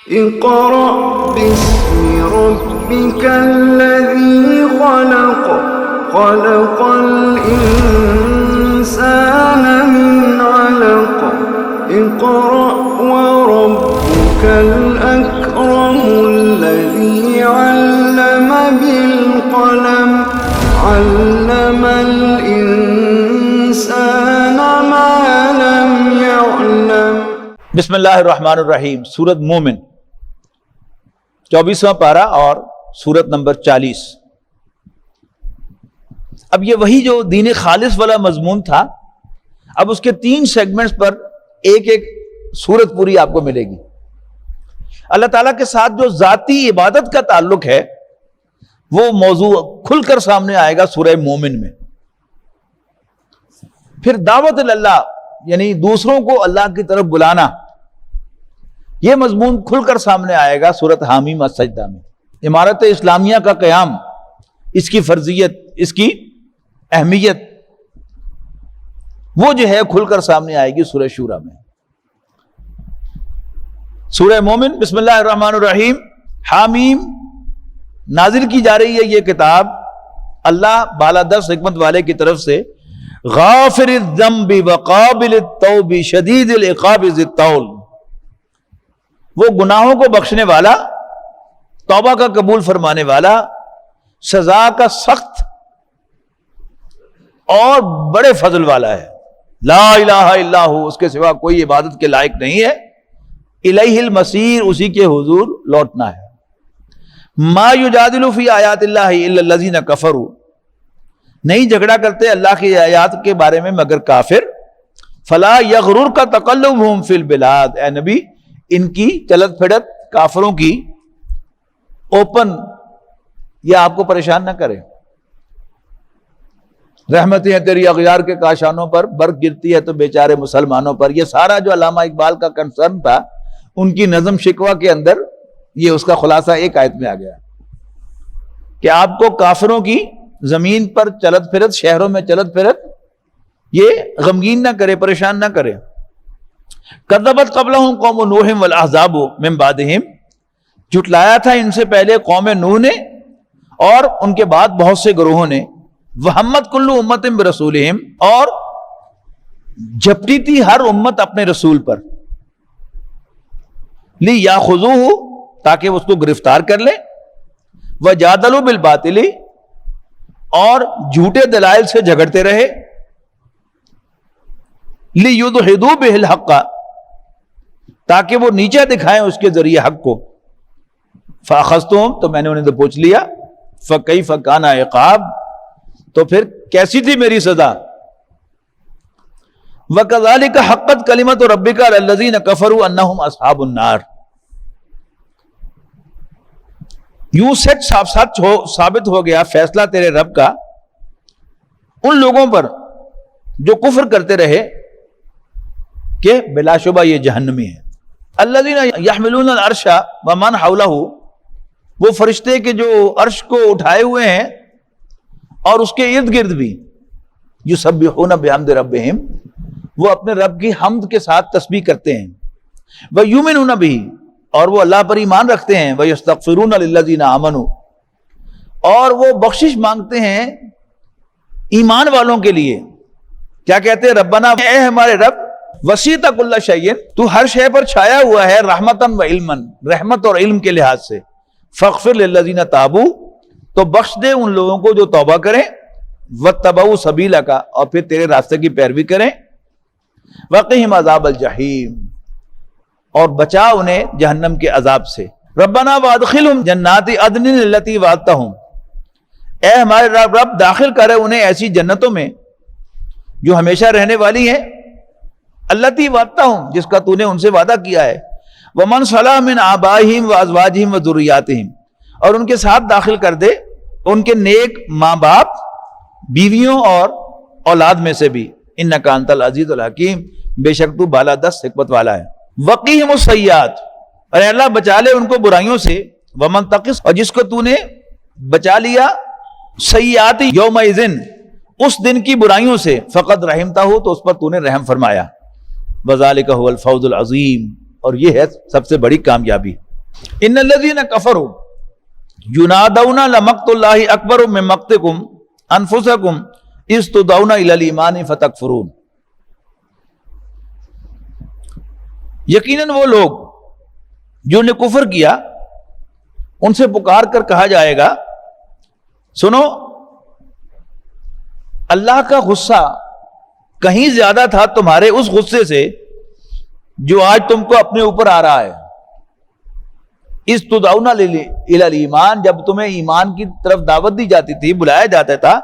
اقرأ باسم ربك الذي خلق خلق الإنسان من علق اقرأ وربك الأكرم الذي علم بالقلم علم الإنسان ما لم يعلم۔ بسم اللہ الرحمن الرحیم۔ سورۃ مومن 24واں پارہ اور سورت نمبر 40۔ اب یہ وہی جو دین خالص والا مضمون تھا، اب اس کے 3 سیگمنٹس پر ایک ایک سورت پوری آپ کو ملے گی۔ اللہ تعالیٰ کے ساتھ جو ذاتی عبادت کا تعلق ہے وہ موضوع کھل کر سامنے آئے گا سورہ مومن میں۔ پھر دعوت اللہ یعنی دوسروں کو اللہ کی طرف بلانا، یہ مضمون کھل کر سامنے آئے گا سورۃ حامیم السجدہ میں۔ امارت اسلامیہ کا قیام، اس کی فرضیت، اس کی اہمیت، وہ جو ہے کھل کر سامنے آئے گی سورہ شورى میں۔ سورہ مومن، بسم اللہ الرحمن الرحیم۔ حامیم، نازل کی جا رہی ہے یہ کتاب اللہ بالادست حکمت والے کی طرف سے، غافر الذنب وقابل التوب شدید العقاب ذی الطول، وہ گناہوں کو بخشنے والا، توبہ کا قبول فرمانے والا، سزا کا سخت اور بڑے فضل والا ہے۔ لا الہ الا ہو، اس کے سوا کوئی عبادت کے لائق نہیں ہے۔ الیہ المصیر، اسی کے حضور لوٹنا ہے۔ ما یجادل فی آیات اللہ الا الذین کفروا، نہیں جھگڑا کرتے اللہ کی آیات کے بارے میں مگر کافر۔ فلا یغررک تقلبہم فی البلاد، اے نبی ان کی چلت پھرت کافروں کی اوپن یہ آپ کو پریشان نہ کرے۔ رحمتیں تیری اغیار کے کاشانوں پر، برق گرتی ہے تو بیچارے مسلمانوں پر۔ یہ سارا جو علامہ اقبال کا کنسرن تھا ان کی نظم شکوہ کے اندر، یہ اس کا خلاصہ ایک آیت میں آ گیا کہ آپ کو کافروں کی زمین پر چلت پھرت، شہروں میں چلت پھرت یہ غمگین نہ کرے، پریشان نہ کرے۔ کذبت قبلہم قوم نوح والاحزاب من بعدہم، جھٹلایا تھا ان سے پہلے قوم نوح نے اور ان کے بعد بہت سے گروہوں نے۔ وہمت کل امت برسولہم، اور جھپٹی تھی ہر امت اپنے رسول پر۔ لیاخذوہ، تاکہ اس کو گرفتار کر لیں۔ وجادلوا بالباطل، اور جھوٹے دلائل سے جھگڑتے رہے۔ لیدحضوا بہ الحق، تاکہ وہ نیچے دکھائیں اس کے ذریعے حق کو۔ فاخذتہم، تو میں نے انہیں دبوچ لیا۔ فکیف کان عقاب، تو پھر کیسی تھی میری سزا۔ وکذالک حقت کلمۃ ربک علی الذین کفروا انہم اصحاب النار، یوں سچ ثابت ہو گیا فیصلہ تیرے رب کا ان لوگوں پر جو کفر کرتے رہے کہ بلا شبہ یہ جہنمی ہے۔ الذین یحملون العرش ومن حولہ، وہ فرشتے کے جو عرش کو اٹھائے ہوئے ہیں اور اس کے ارد گرد بھی، یسبحون بحمد ربہم، وہ اپنے رب کی حمد کے ساتھ تسبیح کرتے ہیں۔ ویؤمنون بہ، اور وہ اللہ پر ایمان رکھتے ہیں۔ وَيَسْتَغْفِرُونَ لِلَّذِينَ آمَنُوا، اور وہ بخشش مانگتے ہیں ایمان والوں کے لیے۔ کیا کہتے ہیں؟ ربنا، اے ہمارے رب، وسیعت کل شیء، تو ہر شے پر چھایا ہوا ہے، رحمتاً و علماً، رحمت اور علم کے لحاظ سے۔ فاغفر للذین تابوا، تو بخش دے ان لوگوں کو جو توبہ کریں۔ واتبعوا سبیلک، اور پھر تیرے راستے کی پیروی کریں۔ وقہم عذاب الجحیم، اور بچا انہیں جہنم کے عذاب سے۔ ربنا وادخلہم جنات عدن التی وعدتہم، اے ہمارے رب داخل کرے انہیں ایسی جنتوں میں جو ہمیشہ رہنے والی ہیں۔ التی وعدتہم، جس کا تو نے ان سے وعدہ کیا ہے۔ ومن صلح من آبائہم وازواجہم وذریاتہم، اور ان کے ساتھ داخل کر دے ان کے نیک ماں باپ، بیویوں اور اولاد میں سے بھی۔ انک انت العزیز الحکیم، بے شک تو بالادست حکمت والا ہے۔ وقیہم السیئات، اور اللہ بچا لے ان کو برائیوں سے۔ ومن تقص، اور جس کو تو نے بچا لیا سیئات یومئذ، اس دن کی برائیوں سے، فقد رحمتہ، تو اس پر تو نے رحم فرمایا۔ وذالک هو الفوز العظیم، اور یہ ہے سب سے بڑی کامیابی۔ ان الذین کفروا ینادون لمقت اللہ اکبر من مقتکم انفسکم اذ تدعون الی الایمان فتکفرون. یقیناً وہ لوگ جو نے کفر کیا ان سے پکار کر کہا جائے گا سنو اللہ کا غصہ کہیں زیادہ تھا تمہارے اس غصے سے جو آج تم کو اپنے اوپر آ رہا ہے. اس تدعون الی الایمان، جب تمہیں ایمان کی طرف دعوت دی جاتی تھی، بلایا جاتا تھا،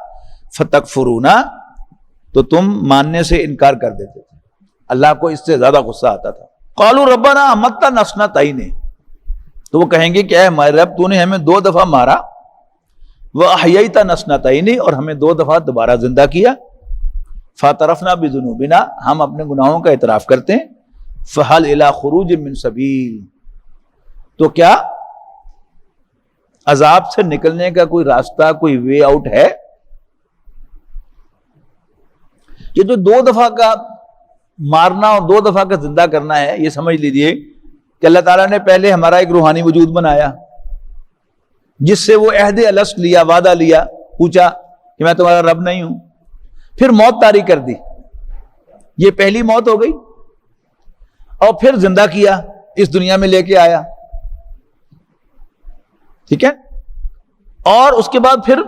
فتکفرون، تو تم ماننے سے انکار کر دیتے تھے. اللہ کو اس سے زیادہ غصہ آتا تھا. قالوا ربنا امتنا نسنتین، تو وہ کہیں گے کہ اے ہمارے رب تو نے ہمیں 2 دفعہ مارا، واحییتنا نسنتین، اور ہمیں 2 دفعہ دوبارہ زندہ کیا، فاعترفنا بذنوبنا، ہم اپنے گناہوں کا اعتراف کرتے ہیں، فہل الی خروج من سبیل، تو کیا عذاب سے نکلنے کا کوئی راستہ، کوئی وے آؤٹ ہے؟ یہ جو 2 دفعہ کا مارنا اور 2 دفعہ کا زندہ کرنا ہے، یہ سمجھ لیجئے کہ اللہ تعالیٰ نے پہلے ہمارا ایک روحانی وجود بنایا جس سے وہ عہد الست لیا، وعدہ لیا، پوچھا کہ میں تمہارا رب نہیں ہوں، پھر موت طاری کر دی، یہ پہلی موت ہو گئی، اور پھر زندہ کیا، اس دنیا میں لے کے آیا، ٹھیک ہے، اور اس کے بعد پھر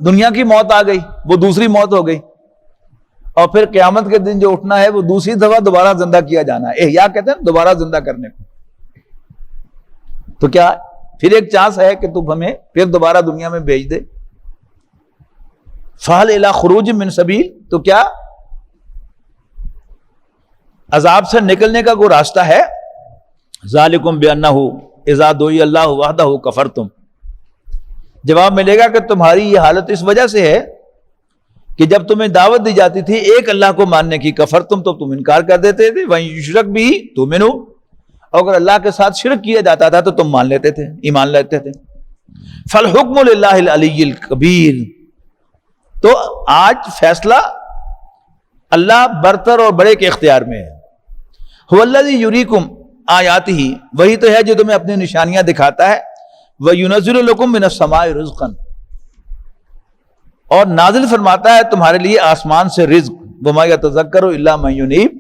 دنیا کی موت آ گئی، وہ دوسری موت ہو گئی، اور پھر قیامت کے دن جو اٹھنا ہے وہ دوسری دفعہ دوبارہ زندہ کیا جانا ہے. احیا کہتے ہیں دوبارہ زندہ کرنے کو. تو کیا پھر ایک چانس ہے کہ تم ہمیں پھر دوبارہ دنیا میں بھیج دے؟ فہل الی خروج من سبیل، تو کیا عذاب سے نکلنے کا کوئی راستہ ہے؟ ذالکم بانہ اذا دعی اللہ وحدہ کفرتم، جواب ملے گا کہ تمہاری یہ حالت اس وجہ سے ہے کہ جب تمہیں دعوت دی جاتی تھی ایک اللہ کو ماننے کی، کفرتم، تو تم انکار کر دیتے تھے، وَإِن يُشْرَكْ بِهِ تُؤْمِنُوا، اگر اللہ کے ساتھ شرک کیا جاتا تھا تو تم مان لیتے تھے، ایمان لیتے تھے. فَالْحُكْمُ لِلَّهِ الْعَلِيِّ الْكَبِيرِ، تو آج فیصلہ اللہ برتر اور بڑے کے اختیار میں ہے. هُوَ الَّذِي يُرِيكُمْ آیاتہ، وہی تو ہے جو تمہیں اپنی نشانیاں دکھاتا ہے. وَيُنَزِّلُ لَكُم مِّنَ السَّمَاءِ رِزْقًا، اور نازل فرماتا ہے تمہارے لیے آسمان سے رزق. وَمَا يَتَذَكَّرُ إِلَّا مَن يُنِيبُ،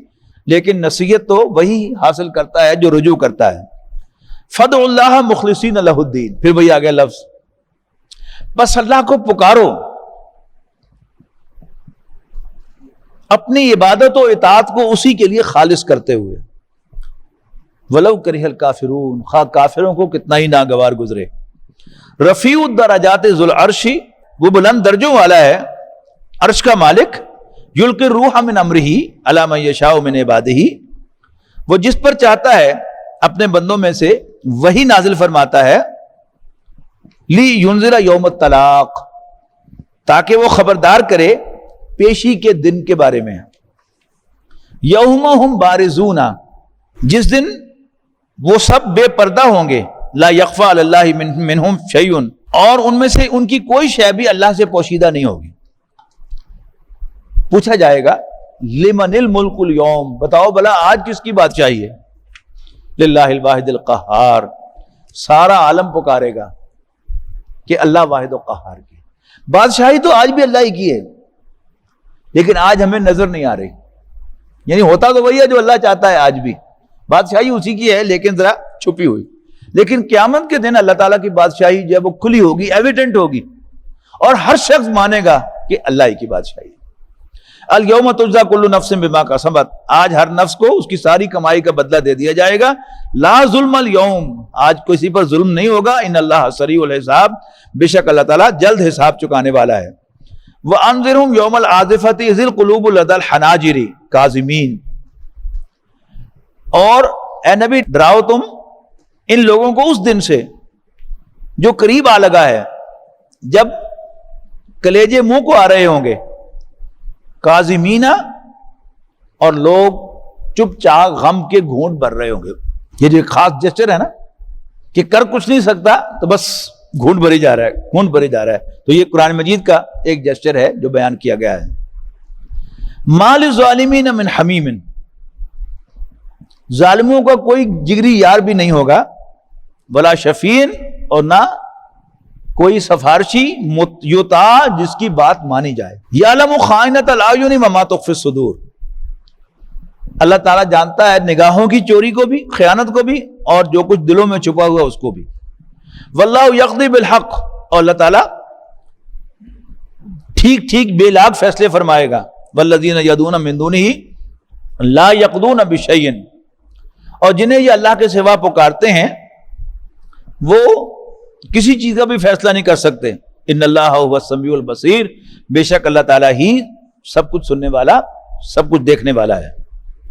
لیکن نصیحت تو وہی حاصل کرتا ہے جو رجوع کرتا ہے. فَادْعُوا اللَّهَ مُخْلِصِينَ لَهُ الدِّينَ، پھر وہی آگے لفظ، بس اللہ کو پکارو اپنی عبادت و اطاعت کو اسی کے لیے خالص کرتے ہوئے. وَلَوْ كَرِهَ الْكَافِرُونَ، خواہ کافروں کو کتنا ہی ناگوار گزرے. رفیع الدرجات ذو العرش، وہ بلند درجوں والا ہے، عرش کا مالک. یلقی الروح من امرہ علی من یشاء من عبادہ، وہ جس پر چاہتا ہے اپنے بندوں میں سے وہی نازل فرماتا ہے. لی ینذر یوم الطلاق، تاکہ وہ خبردار کرے پیشی کے دن کے بارے میں. یوم ہم بارزون، جس دن وہ سب بے پردہ ہوں گے. لا یخفی علی اللہ منہم شیء، اور ان میں سے ان کی کوئی شے بھی اللہ سے پوشیدہ نہیں ہوگی. پوچھا جائے گا لمن الملک اليوم، بتاؤ بلا آج کس کی بادشاہی ہے؟ للہ الواحد القہار، سارا عالم پکارے گا کہ اللہ واحد و قہار کی بادشاہی تو آج بھی اللہ ہی کی ہے، لیکن آج ہمیں نظر نہیں آ رہی. یعنی ہوتا تو وہی ہے جو اللہ چاہتا ہے، آج بھی بادشاہی اسی کی ہے لیکن ذرا چھپی ہوئی. لیکن قیامت کے دن اللہ تعالیٰ کی بادشاہی جب وہ کھلی ہوگی، ایویڈنٹ ہوگی، اور ہر شخص مانے گا کہ اللہ ہی کی بادشاہی. الیوم تجزی کل نفس بما کسبت، آج ہر نفس کو اس کی ساری کمائی کا بدلہ دے دیا جائے گا. لا ظلم اليوم، آج کسی پر ظلم نہیں ہوگا. ان اللہ سریع الحساب، بے شک اللہ تعالیٰ جلد حساب چکانے والا ہے. وانذرہم یوم العاصفۃ اذ القلوب لدی الحناجر کاظمین، اور اے نبی ڈراؤ تم ان لوگوں کو اس دن سے جو قریب آ لگا ہے، جب کلیجے منہ کو آ رہے ہوں گے. کاظمینا، اور لوگ چپ چاپ غم کے گھونٹ بھر رہے ہوں گے. یہ جو خاص جسچر ہے نا کہ کر کچھ نہیں سکتا تو بس گھونٹ بھری جا رہا ہے، گھونٹ بھری جا رہا ہے. تو یہ قرآن مجید کا ایک جسچر ہے جو بیان کیا گیا ہے. ما للظالمین من حمیم، ظالموں کا کوئی جگری یار بھی نہیں ہوگا. ولا شفیع، اور نہ کوئی سفارشی یطاع جس کی بات مانی جائے. یعلم خائنۃ الاعین وما تخفی الصدور، اللہ تعالیٰ جانتا ہے نگاہوں کی چوری کو بھی، خیانت کو بھی، اور جو کچھ دلوں میں چھپا ہوا اس کو بھی. واللہ یقضی بالحق، اور اللہ تعالیٰ ٹھیک ٹھیک بے لاگ فیصلے فرمائے گا. والذین یدعون من دونہ لا یقضون بشیء، اور جنہیں یہ اللہ کے سوا پکارتے ہیں وہ کسی چیز کا بھی فیصلہ نہیں کر سکتے. ان اللہ هو السمیع البصیر، بے شک اللہ تعالیٰ ہی سب کچھ سننے والا، سب کچھ دیکھنے والا ہے.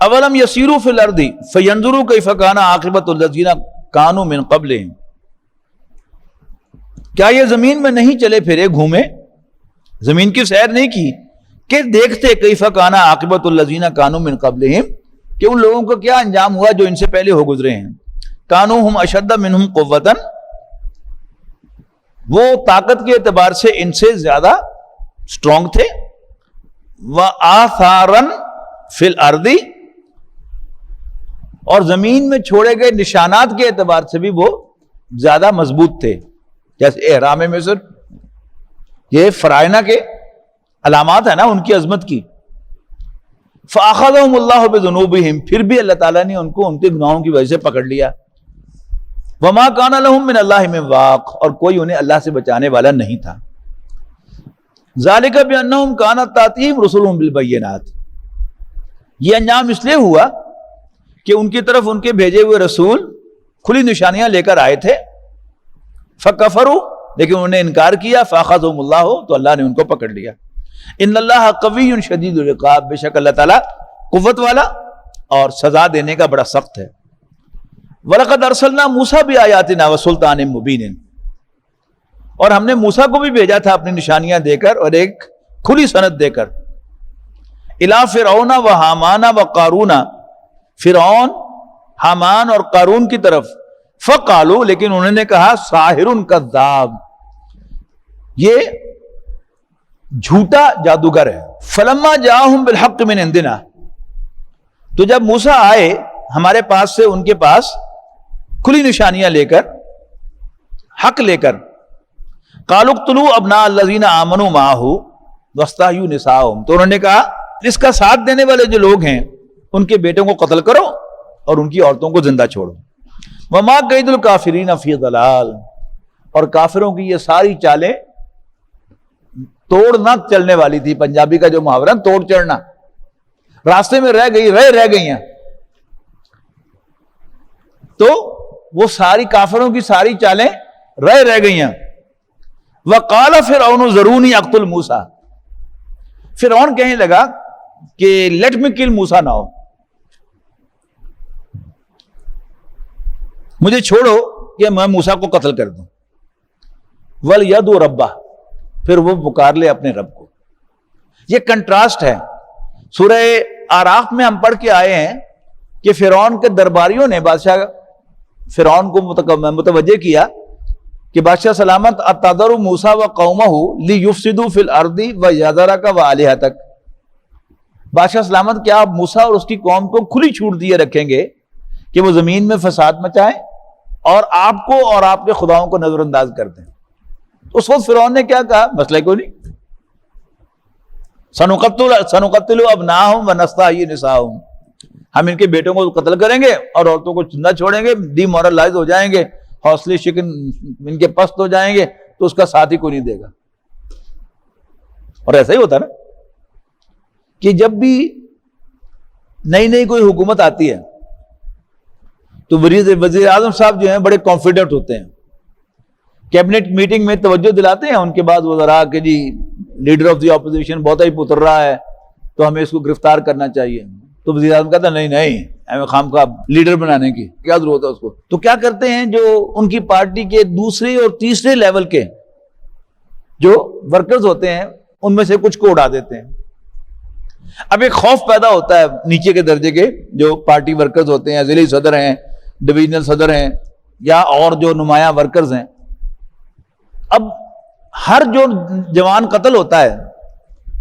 اولم یسیروا فی الارض فینظروا کیف کان عاقبۃ الذین کانوا من قبلہم، کیا یہ زمین میں نہیں چلے پھرے، گھومے، زمین کی سیر نہیں کی کہ دیکھتے کیف کان عاقبۃ الذین کانوا من قبلہم، کہ ان لوگوں کا کیا انجام ہوا جو ان سے پہلے ہو گزرے ہیں. کانوا ہم اشد منہم قوۃ، وہ طاقت کے اعتبار سے ان سے زیادہ اسٹرانگ تھے. وآثارا فی الارض، اور زمین میں چھوڑے گئے نشانات کے اعتبار سے بھی وہ زیادہ مضبوط تھے. جیسے احرام مصر، یہ فرائنہ کے علامات ہیں نا ان کی عظمت کی. فأخذهم اللہ بذنوبہم، پھر بھی اللہ تعالیٰ نے ان کو ان کے گناہوں کی وجہ سے پکڑ لیا. وما کان لہم من اللہ من واق، اور کوئی انہیں اللہ سے بچانے والا نہیں تھا. ذالک بانہم کانت تاتیہم رسلہم بالبینات، یہ انجام اس لیے ہوا کہ ان کی طرف ان کے بھیجے ہوئے رسول کھلی نشانیاں لے کر آئے تھے. فکفروا، لیکن انہوں نے انکار کیا. فاخذہم اللہ، تو اللہ نے ان کو پکڑ لیا. ان اللہ قوی شدید العقاب، بے شک اللہ تعالیٰ قوت والا اور سزا دینے کا بڑا سخت ہے. وَلَقَدْ أَرْسَلْنَا مُوسَىٰ بِآيَاتِنَا وَسُلْطَانٍ مُبِينٍ، اور ہم نے موسیٰ کو بھی بھیجا تھا اپنی نشانیاں دے کر اور ایک کھلی سند دے کر. اِلَىٰ فِرْعَوْنَ وَحَامَانَ وَقَارُونَ، فرعون، حامان اور قارون کی طرف. فَقَالُوا، لیکن انہوں نے کہا ساحر کذاب، یہ جھوٹا جادوگر ہے. فَلَمَّا جَاءَهُم بِالْحَقِّ مِنْ عِنْدِنَا، تو جب موسیٰ آئے ہمارے پاس سے، ان کے پاس کھلی نشانیاں لے کر، حق لے کر. قَالُوا اقْتُلُوا أَبْنَاءَ الَّذِينَ آمَنُوا مَعَهُ وَاسْتَحْيُوا نِسَاءَهُم، تو انہوں نے کہا اس کا ساتھ دینے والے جو لوگ ہیں ان کے بیٹوں کو قتل کرو اور ان کی عورتوں کو زندہ چھوڑو. وَمَا كَيْدُ الْكَافِرِينَ فِي ضَلَالٍ، اور کافروں کی یہ ساری چالیں توڑ نہ چلنے والی تھی. پنجابی کا جو محاورہ توڑ چڑھنا، راستے میں رہ گئی ہیں. تو وہ ساری کافروں کی ساری چالیں رہ گئی ہیں. وَقَالَ فِرْعَوْنُ ذَرُونِي أَقْتُلْ مُوسَىٰ، فرعون کہنے لگا کہ لیٹ می کل موسیٰ ناؤ، مجھے چھوڑو کہ میں موسیٰ کو قتل کر دوں. وَلْيَدْعُ رَبَّهُ، پھر وہ پکار لے اپنے رب کو. یہ کنٹراسٹ ہے. سورہ آراف میں ہم پڑھ کے آئے ہیں کہ فرعون کے درباریوں نے بادشاہ فرعون کو متوجہ کیا کہ بادشاہ سلامت اتذر موسیٰ وقومہ لیفسدوا فی الارض ویذرک والہتک، بادشاہ سلامت کیا آپ موسیٰ اور اس کی قوم کو کھلی چھوٹ دیے رکھیں گے کہ وہ زمین میں فساد مچائیں اور آپ کو اور آپ کے خداؤں کو نظر انداز کر دیں؟ اس وقت فرعون نے کیا کہا؟ مسئلہ کوئی نہیں، سنقتل ابناءہم ونستحیی نساءہم، ہم ان کے بیٹوں کو قتل کریں گے اور عورتوں کو زندہ چھوڑیں گے. ڈی مورلائز ہو جائیں گے، حوصلے شکن ان کے پست ہو جائیں گے، تو اس کا ساتھ ہی کوئی نہیں دے گا. اور ایسا ہی ہوتا نا کہ جب بھی نئی کوئی حکومت آتی ہے تو وزیر اعظم صاحب جو ہیں بڑے کانفیڈنٹ ہوتے ہیں، کیبنٹ میٹنگ میں توجہ دلاتے ہیں ان کے بعد وزراء کہ جی لیڈر آف دی اپوزیشن بہت ہی پتر رہا ہے تو ہمیں اس کو گرفتار کرنا چاہیے. تو وزیر اعظم کہتا ہے نہیں ہمیں خام کا لیڈر بنانے کی کیا ضرورت ہے اس کو. تو کیا کرتے ہیں جو ان کی پارٹی کے دوسرے اور تیسرے لیول کے جو ورکرز ہوتے ہیں ان میں سے کچھ کو اڑا دیتے ہیں. اب ایک خوف پیدا ہوتا ہے نیچے کے درجے کے جو پارٹی ورکرز ہوتے ہیں، ضلعی صدر ہیں، ڈویژنل صدر ہیں یا اور جو نمایاں ورکرز ہیں. اب ہر جو جوان قتل ہوتا ہے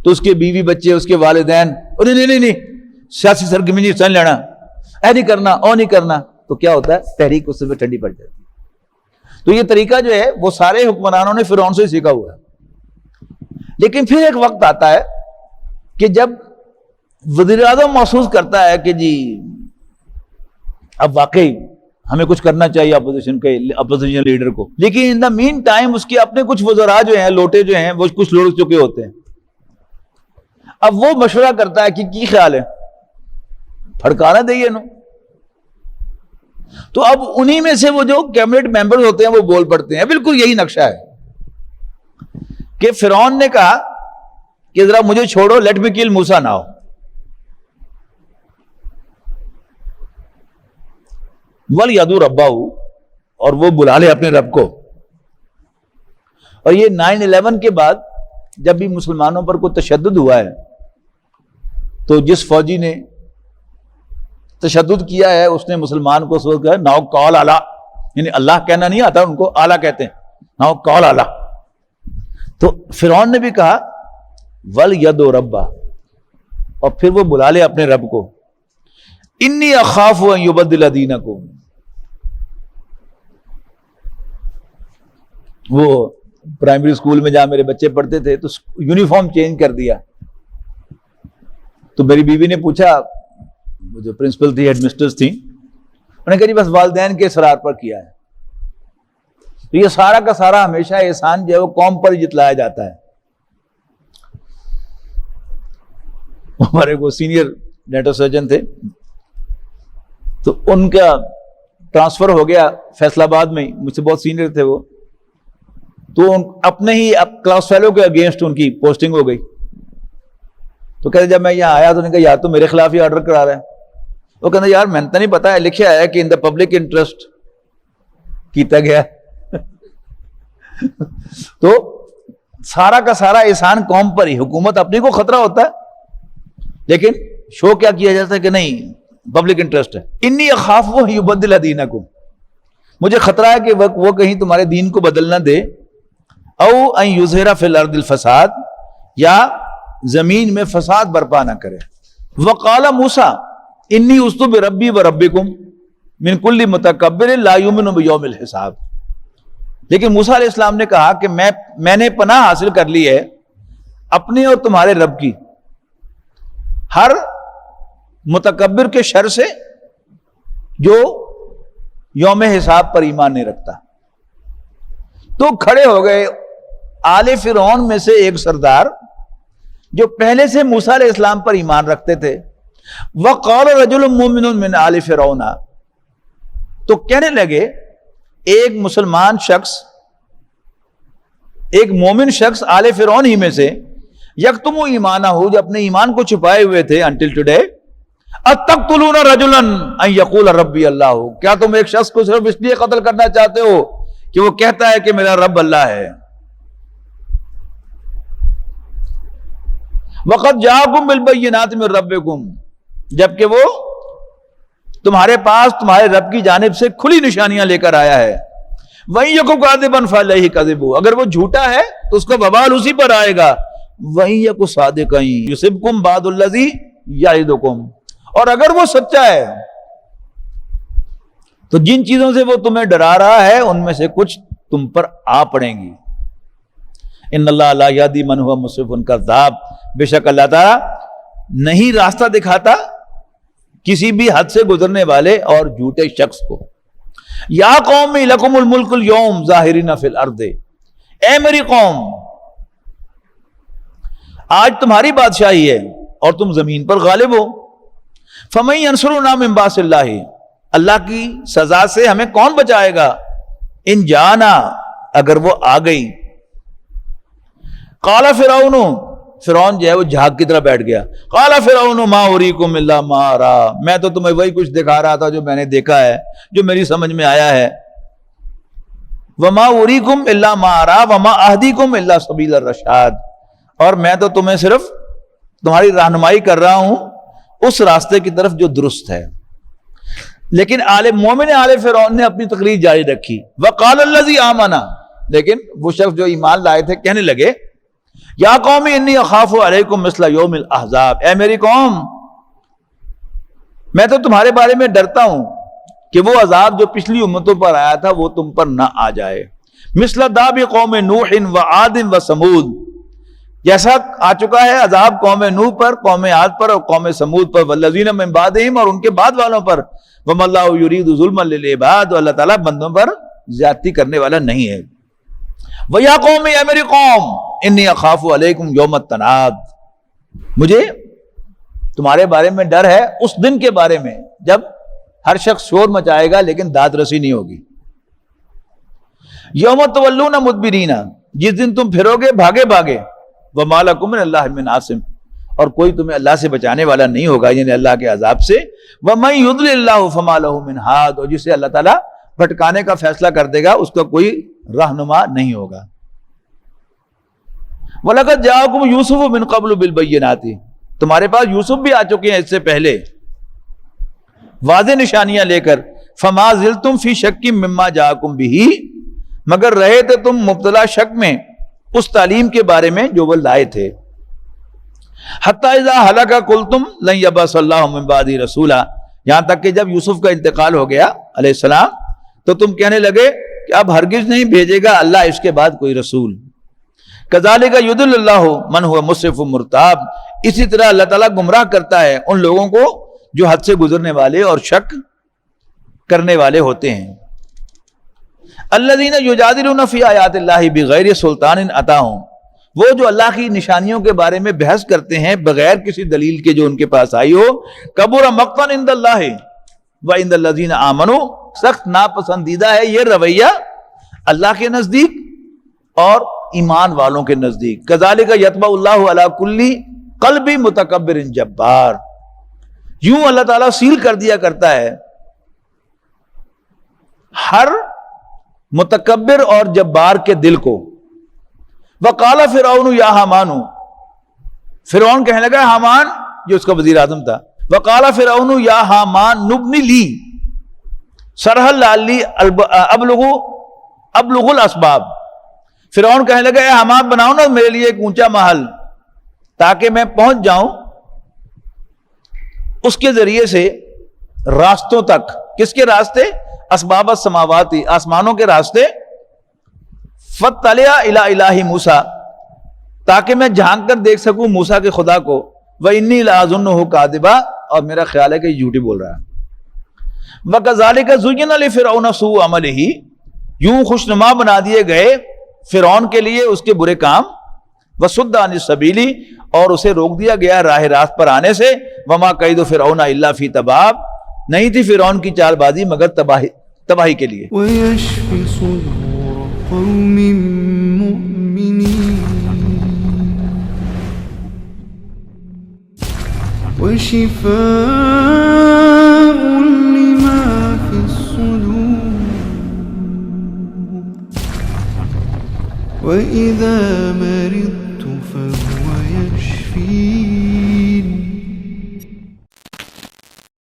تو اس کے بیوی بچے، اس کے والدین نہیں سیاسی سرگرمی نہیں لینا، اے نہیں کرنا او نہیں کرنا، تو کیا ہوتا ہے تحریک اس سے ٹھنڈی پڑ جاتی ہے. تو یہ طریقہ جو ہے وہ سارے حکمرانوں نے فرعون سے سیکھا ہوا ہے. لیکن پھر ایک وقت آتا ہے کہ جب وزیر اعظم محسوس کرتا ہے کہ جی اب واقعی ہمیں کچھ کرنا چاہیے اپوزیشن لیڈر کو، لیکن ان دا مین ٹائم اس کے اپنے کچھ وزراء جو ہیں، لوٹے جو ہیں، وہ کچھ لوٹ چکے ہوتے ہیں. اب وہ مشورہ کرتا ہے کہ کی خیال ہے پھڑکانا دئیے نو. تو اب انہی میں سے وہ جو کیبنٹ ممبر ہوتے ہیں وہ بول پڑتے ہیں. بالکل یہی نقشہ ہے کہ فرعون نے کہا کہ ذرا مجھے چھوڑو، لیٹ می کل موسیٰ ناؤ. وَلْيَدْعُ رَبَّهُ، اور وہ بلا لے اپنے رب کو. اور یہ 9/11 کے بعد جب بھی مسلمانوں پر کوئی تشدد ہوا ہے تو جس فوجی نے تشدد کیا ہے اس نے مسلمان کو سوچ کر ناؤ کال اللہ، یعنی اللہ کہنا نہیں آتا ان کو، اعلیٰ کہتے ہیں، ناؤ کال اللہ. تو فرعون نے بھی کہا وَلْيَدْعُ رَبَّهُ، اور پھر وہ بلا لے اپنے رب کو. انی اخاف ان یبدل دینکم. وہ پرائمری اسکول میں جہاں میرے بچے پڑھتے تھے تو یونیفارم چینج کر دیا. تو میری بیوی نے پوچھا، وہ جو پرنسپل تھی، ہیڈ مسٹرز تھیں، انہوں نے کہا جی بس والدین کے اصرار پر کیا ہے. تو یہ سارا کا سارا ہمیشہ احسان جو ہے وہ قوم پر جتلایا جاتا ہے. ہمارے کو سینئر نیٹو سرجن تھے تو ان کا ٹرانسفر ہو گیا فیصل آباد میں، مجھ سے بہت سینئر تھے وہ، تو اپنے ہی کلاس فیلو کے اگینسٹ ان کی پوسٹنگ ہو گئی. تو کہتے جب میں یہاں آیا تو نے کہا یار تو میرے خلاف ہی آرڈر کرا رہا ہے. وہ کہتے یار میں تو نہیں پتا ہے، لکھا ہے کہ ان دا پبلک انٹرسٹ کیتا گیا. تو سارا کا سارا احسان قوم پر ہی، حکومت اپنی کو خطرہ ہوتا ہے لیکن شو کیا کیا جاتا ہے کہ نہیں پبلک انٹرسٹ ہے. انی اخاف وہ یبدل دینکم، مجھے خطرہ ہے کہ وہ کہیں تمہارے دین کو بدل نہ دے. او ان یظہر فی الارض الفساد، یا زمین میں فساد برپا نہ کرے. وقال موسیٰ انی عصت بربی وربکم من کل متکبر لا یؤمن بیوم الحساب. لیکن موسیٰ علیہ السلام نے کہا کہ میں نے پناہ حاصل کر لی ہے اپنے اور تمہارے رب کی ہر متکبر کے شر سے جو یوم حساب پر ایمان نہیں رکھتا. تو کھڑے ہو گئے آل فرعون میں سے ایک سردار جو پہلے سے موسیٰ علیہ السلام پر ایمان رکھتے تھے. وقال رجل مؤمن من آل فرعون، تو کہنے لگے ایک مسلمان شخص، ایک مومن شخص آل فرعون ہی میں سے، یکتم ایمانہ، جو اپنے ایمان کو چھپائے ہوئے تھے انٹل ٹوڈے، اتقتلون رجلا ان یقول ربی اللہ، کیا تم ایک شخص کو صرف اس لیے قتل کرنا چاہتے ہو کہ وہ کہتا ہے کہ میرا رب اللہ ہے. وقد جاءکم بالبینات من ربکم، جبکہ وہ تمہارے پاس تمہارے رب کی جانب سے کھلی نشانیاں لے کر آیا ہے. وَإِن يَكُ كَاذِبًا فَعَلَيْهِ كَذِبُهُ، اگر وہ جھوٹا ہے تو اس کا وبال اسی پر آئے گا. وَإِن يَكُ صَادِقًا يُصِبْكُم بَعْضُ الَّذِي يَعِدُكُم، اور اگر وہ سچا ہے تو جن چیزوں سے وہ تمہیں ڈرا رہا ہے ان میں سے کچھ تم پر آ پڑیں گی. ان اللہ لا یہدی من هو مسرف کذاب، بے شک اللہ تعالیٰ نہیں راستہ دکھاتا کسی بھی حد سے گزرنے والے اور جھوٹے شخص کو. یا قوم لکم الملک اليوم ظاہرین فی الارض، اے میری قوم آج تمہاری بادشاہی ہے اور تم زمین پر غالب ہو. فمن ینصرنا من باس اللہ، اللہ کی سزا سے ہمیں کون بچائے گا. ان جانا، اگر وہ آ گئی. قال فرعون، فرعون جو ہے وہ جھاگ کی طرح بیٹھ گیا. قال فرعون ما اریکم الا ما ارى، میں تو تمہیں وہی کچھ دکھا رہا تھا جو میں نے دیکھا ہے، جو میری سمجھ میں آیا ہے. وما اریکم الا ما ارى وما اهدیکم الا سبیل الرشاد، اور میں تو تمہیں صرف تمہاری رہنمائی کر رہا ہوں اس راستے کی طرف جو درست ہے. لیکن مومن آل فرعون نے اپنی تقریر جاری رکھی. وقال الذی آمن، لیکن وہ شخص جو ایمان لائے تھے کہنے لگے یا قوم انی اخاف علیکم مثل یوم الاحزاب، اے میری قوم میں تو تمہارے بارے میں ڈرتا ہوں کہ وہ عذاب جو پچھلی امتوں پر آیا تھا وہ تم پر نہ آ جائے. مثل داب قوم نوح و عاد و سمود، جیسا آ چکا ہے عذاب قوم نوح پر، قوم عاد پر اور قوم سمود پر، والذین من بعدہم، اور ان کے بعد والوں پر، وما اللہ یرید ظلما للعباد، اور اللہ تعالیٰ بندوں پر زیادتی کرنے والا نہیں ہے. وَيَا قَوْمِ، اے میری قوم، انی اخاف علیکم یوم التناد، مجھے تمہارے بارے میں ڈر ہے اس دن کے بارے میں جب ہر شخص شور مچائے گا لیکن داد رسی نہیں ہوگی. یوم تولون مدبرین، جس دن تم پھرو گے بھاگے بھاگے، وما لکم من اللہ من عاصم، اور کوئی تمہیں اللہ سے بچانے والا نہیں ہوگا، یعنی اللہ کے عذاب سے. وَمَن يُضْلِلِ اللَّهُ فَمَا لَهُ مِنْ هَادٍ، اور جسے اللہ تعالیٰ بھٹکانے کا فیصلہ کر دے گا اس کا کوئی رہنما نہیں ہوگا. وَلَقَدْ جَاءَكُمْ يُوسُفُ مِنْ قَبْلُ بِالْبَيِّنَاتِ، تمہارے پاس یوسف بھی آ چکے ہیں اس سے پہلے واضح نشانیاں لے کر. فَمَا زِلْتُمْ فِي شَكٍّ مِّمَّا جَاءَكُمْ بِهِ، مگر رہے تھے تم مبتلا شک میں اس تعلیم کے بارے میں جو وہ لائے تھے. حتی اذا ہلاک قلتم لن یبعث اللہ من بعدہ رسولا، یہاں تک کہ جب یوسف کا انتقال ہو گیا علیہ السلام تو تم کہنے لگے کہ اب ہرگز نہیں بھیجے گا اللہ اس کے بعد کوئی رسول. کذالک یضل اللہ من هو مسرف مرتاب، اسی طرح اللہ تعالیٰ گمراہ کرتا ہے ان لوگوں کو جو حد سے گزرنے والے اور شک کرنے والے ہوتے ہیں. الذین یجادلون فی آیات اللہ بغیر سلطان اتاہم، وہ جو اللہ کی نشانیوں کے بارے میں بحث کرتے ہیں بغیر کسی دلیل کے جو ان کے پاس آئی ہو. کبر مقتا عند اللہ وعند الذین آمنوا، سخت ناپسندیدہ ہے یہ رویہ اللہ کے نزدیک اور ایمان والوں کے نزدیک. کذالک یطبع اللہ علی کل قلب متکبر جبار، یوں اللہ تعالیٰ سیل کر دیا کرتا ہے ہر متکبر اور جبار کے دل کو. وقال فرعون یا حامان، فرعون کہنے لگا حامان جو اس کا وزیر اعظم تھا، وقال فرعون یا حامان نبنی لی سرحا لعلی ابلغ الاسباب، فرعون کہنے لگا اے حامان بناؤ نا میرے لیے ایک اونچا محل تاکہ میں پہنچ جاؤں اس کے ذریعے سے راستوں تک. کس کے راستے؟ اسباب السماواتی، آسمانوں کے راستے. فَطَّلِعَ إِلَىٰ إِلَٰهِ موسیٰ، تاکہ میں جھانک کر دیکھ سکوں موسیٰ کے خدا کو. وَإِنِّي لَأَظُنُّهُ كَاذِبًا، اور میرا خیال ہے کہ یہ جھوٹی بول رہا ہے. وَكَذَٰلِكَ زُيِّنَ لِفِرْعَوْنَ سُوءُ عَمَلِهِ، یوں خوشنما بنا دیے گئے فرعون کے لیے اس کے برے کام. وَصُدَّ عَنِ السَّبِيلِ، اور اسے روک دیا گیا راہ راست پر آنے سے. وَمَا كَيْدُ فِرْعَوْنَ إِلَّا فِي تَبَابٍ، نہیں تھی فرعون کی چال بازی مگر تباہی کے لیے. ويشفي صدور قوم مؤمنين وشفاء لما في الصدور وإذا مرضت فهو يشفين